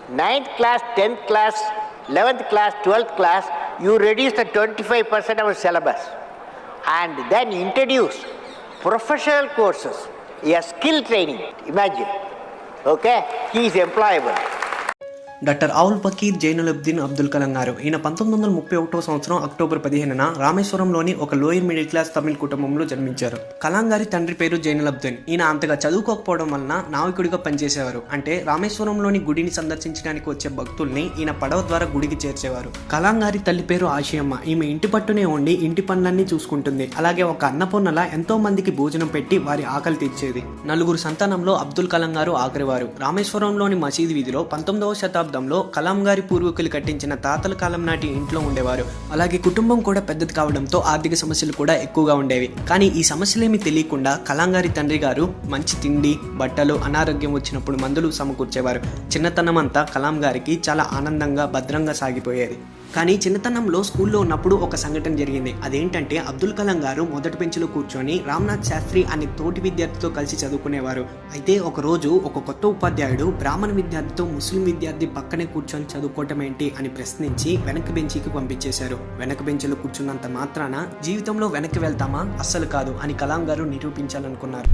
9th class, 10th class, 11th class, 12th class, you reduce the 25% of the syllabus and then introduce professional courses, a skill training. Imagine, okay, he is employable. Doctor Avul Pakir Jainulabdeen Abdul Kalam garu ఈయన 1931 సంవత్సరం October 15న రామేశ్వరంలోని ఒక lower middle class Tamil కుటుంబంలో జన్మించారు. కలాం గారి తండ్రి పేరు జైనులబ్దీన్. ఈయన అంతగా చదువుకోకపోవడం వలన నావికుడిగా పనిచేసేవారు. అంటే రామేశ్వరంలోని గుడిని సందర్శించడానికి వచ్చే భక్తుల్ని ఈయన పడవ ద్వారా గుడికి చేర్చేవారు. కలాం గారి తల్లి పేరు ఆశయమ్మ. ఈమె ఇంటి పట్టునే ఉండి ఇంటి పనులన్నీ చూసుకుంటుంది. అలాగే ఒక అన్నపూర్ణలా ఎంతో మందికి భోజనం పెట్టి వారి ఆకలి తీర్చేది. 4 సంతానంలో అబ్దుల్ కలాం గారు ఆఖరివారు. రామేశ్వరంలోని మసీదు వీధిలో 19వ శతాబ్దంలో కలాం గారి పూర్వీకులు కట్టించిన తాతల కాలం నాటి ఇంట్లో ఉండేవారు. అలాగే కుటుంబం కూడా పెద్దది కావడంతో ఆర్థిక సమస్యలు కూడా ఎక్కువగా ఉండేవి. కానీ ఈ సమస్యలేమీ తెలియకుండా కలాం గారి తండ్రి గారు మంచి తిండి, బట్టలు, అనారోగ్యం వచ్చినప్పుడు మందులు సమకూర్చేవారు. చిన్నతనం అంతా కలాం గారికి చాలా ఆనందంగా, భద్రంగా సాగిపోయేది. కానీ చిన్నతనంలో స్కూల్లో ఉన్నప్పుడు ఒక సంఘటన జరిగింది. అదేంటంటే అబ్దుల్ కలాం గారు మొదటి బెంచ్లో కూర్చొని రామ్నాథ్ శాస్త్రి అనే తోటి విద్యార్థితో కలిసి చదువుకునేవారు. అయితే ఒక రోజు ఒక కొత్త ఉపాధ్యాయుడు బ్రాహ్మణ విద్యార్థితో ముస్లిం విద్యార్థి పక్కనే కూర్చొని చదువుకోవటం ఏంటి అని ప్రశ్నించి వెనక బెంచికి పంపించేశారు. వెనక బెంచ్లో కూర్చున్నంత మాత్రాన జీవితంలో వెనక్కి వెళ్తామా? అస్సలు కాదు అని కలాం గారు నిరూపించాలనుకున్నారు.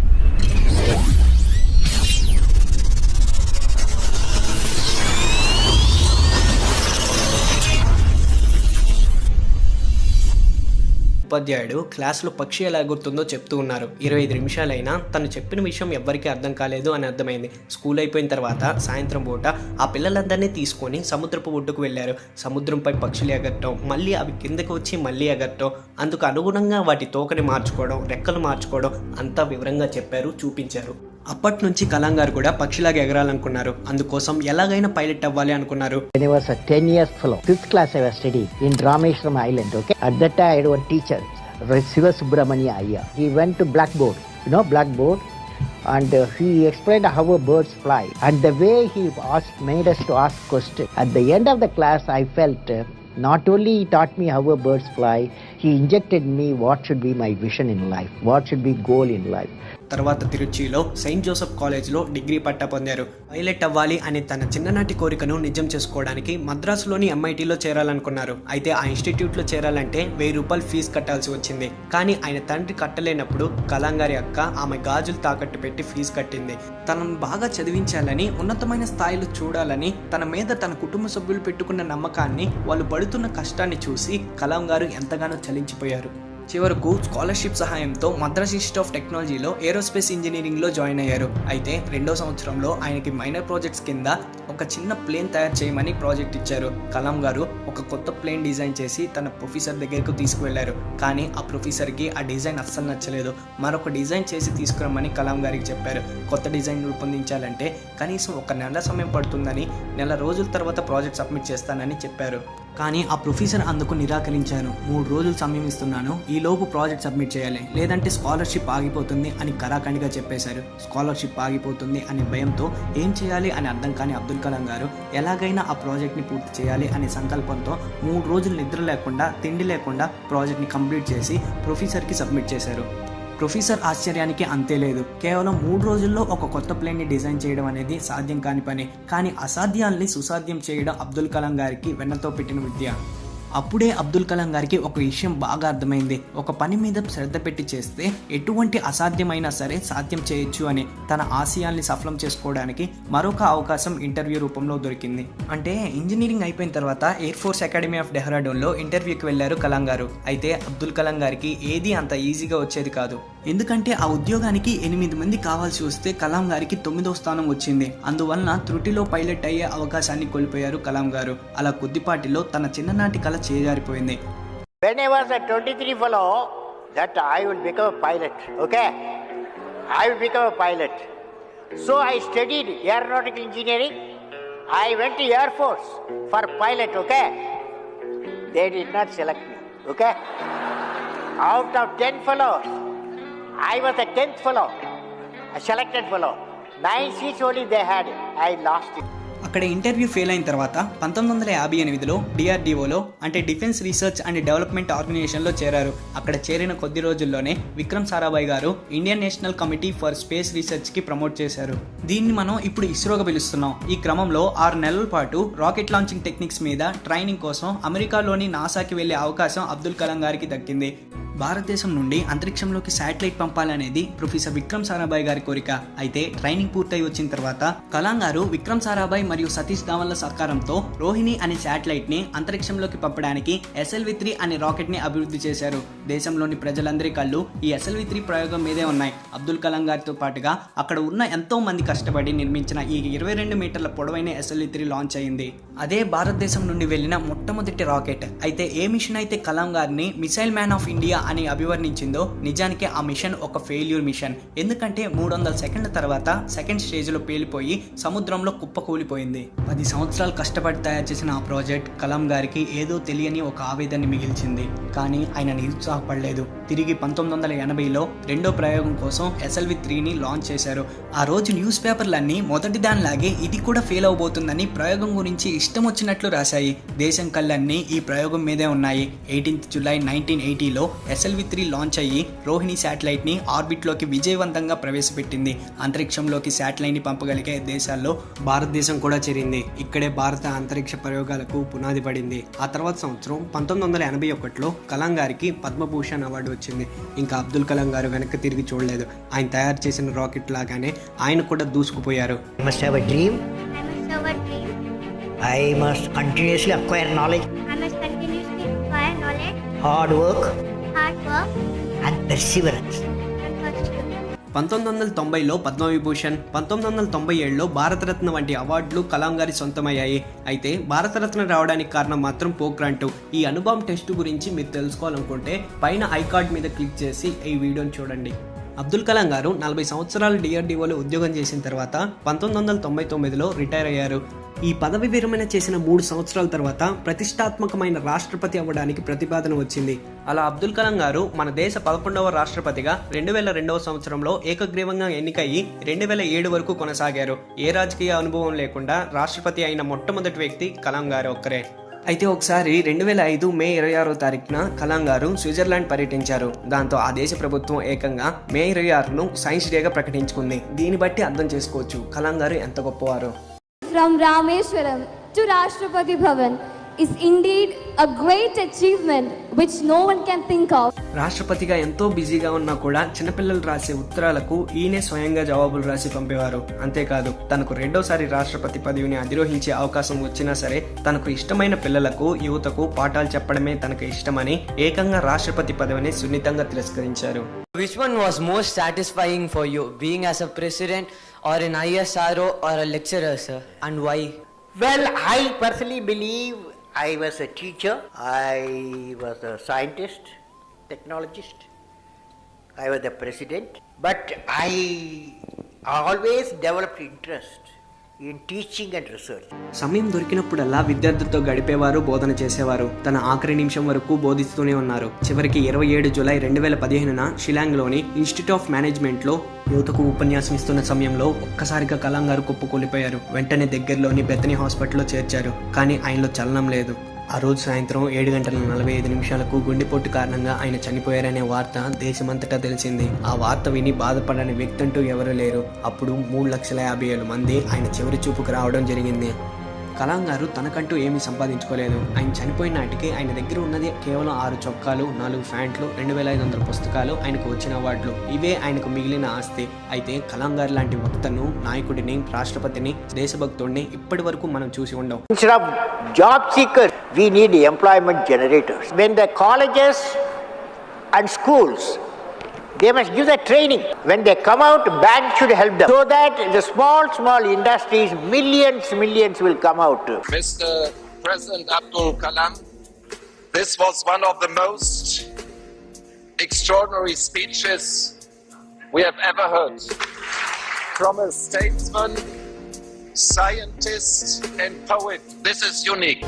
ఉపాధ్యాయుడు క్లాసులో పక్షి ఎలా ఎగురుతుందో చెప్తూ ఉన్నారు. 25 నిమిషాలైనా తను చెప్పిన విషయం ఎవ్వరికీ అర్థం కాలేదు అని అర్థమైంది. స్కూల్ అయిపోయిన తర్వాత సాయంత్రం పూట ఆ పిల్లలందరినీ తీసుకొని సముద్రపు ఒడ్డుకు వెళ్ళారు. సముద్రంపై పక్షులు ఎగరటం, మళ్ళీ అవి కిందకు వచ్చి మళ్ళీ ఎగరటం, అందుకు అనుగుణంగా వాటి తోకని మార్చుకోవడం, రెక్కలు మార్చుకోవడం అంతా వివరంగా చెప్పారు, చూపించారు. అప్పటి నుంచి కలాం గారు కూడా పక్షిలాగా ఎగరాలనుకున్నారు. అందుకోసం ఎలాగైనా పైలట్ అవ్వాలి అనుకున్నారు. When I was a 10 years fellow, 5th class I was studying in Rameshwaram Island, okay? At that time I had one teacher, Siva Subramania Iyer. He went to blackboard, blackboard, and he explained how birds fly. And the way he made us to ask questions. At the end of the class I felt not only he taught me how birds fly, he injected me what should be my vision in life, what should be goal in life. తర్వాత తిరుచిలో Saint Joseph కాలేజ్లో degree పట్టా పొందారు. Pilot అవ్వాలి అనే తన చిన్ననాటి కోరికను నిజం చేసుకోవడానికి మద్రాసులోని MITలో చేరాలనుకున్నారు. అయితే ఆ ఇన్స్టిట్యూట్లో చేరాలంటే 1000 రూపాయలు ఫీజు కట్టాల్సి వచ్చింది. కానీ ఆయన తండ్రి కట్టలేనప్పుడు కలాం గారి అక్క ఆమె గాజులు తాకట్టు పెట్టి ఫీజు కట్టింది. తనను బాగా చదివించాలని, ఉన్నతమైన స్థాయిలో చూడాలని, తన మీద తన కుటుంబ సభ్యులు పెట్టుకున్న నమ్మకాన్ని, వాళ్ళు పడుతున్న కష్టాన్ని చూసి కలాం గారు ఎంతగానో చలించిపోయారు. చివరకు స్కాలర్షిప్ సహాయంతో మద్రాస్ ఇన్స్టిట్యూట్ ఆఫ్ టెక్నాలజీలో ఏరోస్పేస్ ఇంజనీరింగ్లో జాయిన్ అయ్యారు. అయితే 2వ సంవత్సరంలో ఆయనకి మైనర్ ప్రాజెక్ట్స్ కింద ఒక చిన్న ప్లేన్ తయారు చేయమని ప్రాజెక్ట్ ఇచ్చారు. కలాం గారు ఒక కొత్త ప్లేన్ డిజైన్ చేసి తన ప్రొఫెసర్ దగ్గరకు తీసుకువెళ్లారు. కానీ ఆ ప్రొఫెసర్కి ఆ డిజైన్ అస్సలు నచ్చలేదు. మరొక డిజైన్ చేసి తీసుకురమ్మని కలాం గారికి చెప్పారు. కొత్త డిజైన్ రూపొందించాలంటే కనీసం 1 నెల సమయం పడుతుందని, నెల రోజుల తర్వాత ప్రాజెక్ట్ సబ్మిట్ చేస్తానని చెప్పారు. కానీ ఆ ప్రొఫెసర్ అందుకు నిరాకరించారు. 3 రోజులు సమయం ఇస్తున్నాను, ఈలోపు ప్రాజెక్ట్ సబ్మిట్ చేయాలి, లేదంటే స్కాలర్షిప్ ఆగిపోతుంది అని కరాఖండిగా చెప్పేశారు. స్కాలర్షిప్ ఆగిపోతుంది అనే భయంతో ఏం చేయాలి అని అర్థం కాని అబ్దుల్ కలాం గారు ఎలాగైనా ఆ ప్రాజెక్ట్ని పూర్తి చేయాలి అనే సంకల్పంతో 3 రోజులు నిద్ర లేకుండా, తిండి లేకుండా ప్రాజెక్ట్ని కంప్లీట్ చేసి ప్రొఫెసర్కి సబ్మిట్ చేశారు. ప్రొఫెసర్ ఆశ్చర్యానికి అంతే లేదు. కేవలం 3 రోజుల్లో ఒక కొత్త ప్లేన్ని డిజైన్ చేయడం అనేది సాధ్యం కాని పని. కానీ అసాధ్యాల్ని సుసాధ్యం చేయడం అబ్దుల్ కలాం గారికి వెన్నతో పెట్టిన విద్య. అప్పుడే అబ్దుల్ కలాం గారికి ఒక విషయం బాగా అర్థమైంది. ఒక పని మీద శ్రద్ధ పెట్టి చేస్తే ఎటువంటి అసాధ్యమైనా సరే సాధ్యం చేయొచ్చు అని. తన ఆశయాల్ని సఫలం చేసుకోవడానికి మరొక అవకాశం ఇంటర్వ్యూ రూపంలో దొరికింది. అంటే ఇంజనీరింగ్ అయిపోయిన తర్వాత ఎయిర్ ఫోర్స్ అకాడమీ ఆఫ్ డెహ్రాడూన్లో ఇంటర్వ్యూకి వెళ్లారు కలాం గారు. అయితే అబ్దుల్ కలాం గారికి ఏది అంత ఈజీగా వచ్చేది కాదు. ఎందుకంటే ఆ ఉద్యోగానికి 8 మంది కావాల్సి వస్తే కలాం గారికి 9వ స్థానం వచ్చింది. అందువలన త్రుటిలో పైలట్ అయ్యే అవకాశాన్ని కోల్పోయారు కలాం గారు. అలా కొద్దిపాటిలో తన చిన్ననాటి కల చేజారిపోయింది. When I was a 23 fellow, that I will become a pilot, okay? I will become a pilot. So I studied aeronautical engineering. I went to Air Force for pilot, okay? They did not select me, okay? Out of 10 fellows, I was the 10th fellow, a selected fellow. 9 seats only they had. I lost it. అక్కడ interview fail అయిన తర్వాత 1958లో డిఆర్డిఓలో అంటే defence research and development ఆర్గనైజేషన్లో చేరారు. అక్కడ చేరిన కొద్ది రోజుల్లోనే Vikram Sarabhai garu Indian National Committee for Space రీసెర్చ్కి ప్రమోట్ చేశారు. దీన్ని మనం ఇప్పుడు ఇస్రోగా పిలుస్తున్నాం. ఈ క్రమంలో 6 నెలల పాటు రాకెట్ లాంచింగ్ టెక్నిక్స్ మీద ట్రైనింగ్ కోసం అమెరికాలోని నాసాకి వెళ్లే అవకాశం అబ్దుల్ కలాం గారికి దక్కింది. భారతదేశం నుండి అంతరిక్షంలోకి శాటిలైట్ పంపాలనేది ప్రొఫెసర్ విక్రమ్ సారాభాయ్ గారి కోరిక. అయితే ట్రైనింగ్ పూర్తయి వచ్చిన తర్వాత కలాం గారు విక్రమ్ సారాభాయ్ మరియు సతీష్ ధావన్ల సహకారంతో రోహిణి అనే శాటిలైట్ ని అంతరిక్షంలోకి పంపడానికి SLV-3 అనే రాకెట్ ని అభివృద్ధి చేశారు. దేశంలోని ప్రజలందరి కళ్ళు ఈ SLV-3 ప్రయోగం మీదే ఉన్నాయి. అబ్దుల్ కలాం గారితో పాటుగా అక్కడ ఉన్న ఎంతో మంది కష్టపడి నిర్మించిన ఈ 22 మీటర్ల పొడవైన SLV-3 లాంచ్ అయింది. అదే భారతదేశం నుండి వెళ్లిన మొట్టమొదటి రాకెట్. అయితే ఏ మిషన్ అయితే కలాం గారిని మిసైల్ మ్యాన్ ఆఫ్ ఇండియా అని అభివర్ణించిందో నిజానికి ఆ మిషన్ ఒక ఫెయిల్యూర్ మిషన్. ఎందుకంటే 300 సెకండ్ల తర్వాత సెకండ్ స్టేజ్ లో పేలిపోయి సముద్రంలో కుప్పకూలిపోయింది. 10 సంవత్సరాలు కష్టపడి తయారు చేసిన ఆ ప్రాజెక్ట్ కలాం గారికి ఏదో తెలియని ఒక ఆవేదన మిగిల్చింది. కానీ ఆయన నిరుత్సాహపడలేదు. తిరిగి 1980లో రెండో ప్రయోగం కోసం SLV-3ని లాంచ్ చేశారు. ఆ రోజు న్యూస్ పేపర్లన్నీ మొదటి దానిలాగే ఇది కూడా ఫెయిల్ అవబోతుందని ప్రయోగం గురించి ఇష్టం వచ్చినట్లు రాశాయి. దేశం కళ్ళన్నీ ఈ ప్రయోగం మీదే ఉన్నాయి. 18 జూలై 1980లో SLV-3 లాంచ్ అయ్యి రోహిణి శాటిలైట్ ని ఆర్బిట్ లోకి విజయవంతంగా ప్రవేశపెట్టింది. అంతరిక్షంలోకి శాటిలైట్ ని పంపగలిగే దేశాల్లో భారతదేశం కూడా చేరింది. ఇక్కడే భారత అంతరిక్ష ప్రయోగాలకు పునాది పడింది. ఆ తర్వాత సంవత్సరం 1981లో కలాం గారికి పద్మభూషణ్ అవార్డు వచ్చింది. ఇంకా అబ్దుల్ కలాం గారు వెనక్కి తిరిగి చూడలేదు. ఆయన తయారు చేసిన రాకెట్ లాగానే ఆయన కూడా దూసుకుపోయారు. I must have a dream. I must continuously acquire knowledge. Hard work. And perseverance. 1990లో Padma Vibhushan, 1997లో Bharat Ratna వంటి అవార్డులు కలాం గారి సొంతమయ్యాయి. అయితే భారతరత్న రావడానికి కారణం మాత్రం పోఖ్రాన్ 2. ఈ అనుభవం టెస్ట్ గురించి మీరు తెలుసుకోవాలనుకుంటే పైన ఐకార్డ్ మీద క్లిక్ చేసి ఈ వీడియోని చూడండి. అబ్దుల్ కలాం గారు 40 సంవత్సరాలు డిఆర్డిఓలో ఉద్యోగం చేసిన తర్వాత 1999లో రిటైర్ అయ్యారు. ఈ పదవి విరమణ చేసిన 3 సంవత్సరాల తర్వాత ప్రతిష్టాత్మకమైన రాష్ట్రపతి అవ్వడానికి ప్రతిపాదన వచ్చింది. అలా అబ్దుల్ కలాం గారు మన దేశ 11వ రాష్ట్రపతిగా 2002వ సంవత్సరంలో ఏకగ్రీవంగా ఎన్నికయ్యి 2007 వరకు కొనసాగారు. ఏ రాజకీయ అనుభవం లేకుండా రాష్ట్రపతి అయిన మొట్టమొదటి వ్యక్తి కలాం గారు ఒక్కరే. అయితే ఒకసారి 2005 మే 26వ తారీఖున కలాం గారు స్విట్జర్లాండ్ పర్యటించారు. దాంతో ఆ దేశ ప్రభుత్వం ఏకంగా మే 26ను సైన్స్ డేగా ప్రకటించుకుంది. దీన్ని బట్టి అర్థం చేసుకోవచ్చు కలాం గారు ఎంత గొప్పవారో. From Rameshwaram to Rashtrapati Bhavan is indeed a great achievement which no one can think of. రాష్ట్రపతిగా ఎంతో బిజీగా ఉన్నా కూడా చిన్నపిల్లలు రాసే ఉత్తరాలకు ఈయనే స్వయంగా జవాబులు రాసి పంపేవారు. అంతేకాదు తనకు రెండోసారి రాష్ట్రపతి పదవిని అధిరోహించే అవకాశం వచ్చినా సరే తనకు ఇష్టమైన పిల్లలకు యువతకు పాఠాలు చెప్పడమే తనకు ఇష్టమని ఏకంగా రాష్ట్రపతి పదవిని సున్నితంగా తిరస్కరించారు. Which one was most satisfying for you, being as a president or an ISRO or a lecturer, sir, and why? Well, I personally believe I was a teacher, I was a scientist, technologist, I was the president, but I always developed interest in teaching and research. సమయం దొరికినప్పుడల్లా విద్యార్థులతో గడిపేవారు, బోధన చేసేవారు. తన ఆఖరి నిమిషం వరకు బోధిస్తూనే ఉన్నారు. చివరికి 27 జూలై 2015న షిలాంగ్లోని ఇన్స్టిట్యూట్ ఆఫ్ మేనేజ్మెంట్లో యువతకు ఉపన్యాసం ఇస్తున్న సమయంలో ఒక్కసారిగా కలాం గారు కుప్పకూలిపోయారు. వెంటనే దగ్గరలోని బెతనీ హాస్పిటల్లో చేర్చారు. కానీ ఆయనలో చలనం లేదు. ఆ రోజు సాయంత్రం 7:45 గుండెపోటు కారణంగా ఆయన చనిపోయారనే వార్త దేశమంతటా తెలిసింది. ఆ వార్త విని బాధపడని వ్యక్తి అంటూ ఎవరూ లేరు. అప్పుడు 3,50,000 మంది ఆయన చివరి చూపుకు రావడం జరిగింది. కలాం గారు తనకంటూ ఏమీ సంపాదించుకోలేదు. ఆయన చనిపోయిన నాటికి ఆయన దగ్గర ఉన్నది కేవలం 6 చొక్కాలు, 4 ప్యాంట్లు, 2,500 పుస్తకాలు, ఆయనకు వచ్చిన అవార్డులు. ఇవే ఆయనకు మిగిలిన ఆస్తి. అయితే కలాం గారు లాంటి వక్తను, నాయకుడిని, రాష్ట్రపతిని, దేశభక్తుడిని ఇప్పటి వరకు మనం చూసి ఉండం. Instead of job seekers, we need employment generators. When the colleges and schools, they must give the training. When they come out, banks should help them, so that the small industries, millions will come out. Mr. President Abdul Kalam, this was one of the most extraordinary speeches we have ever heard from a statesman, scientist and poet. This is unique.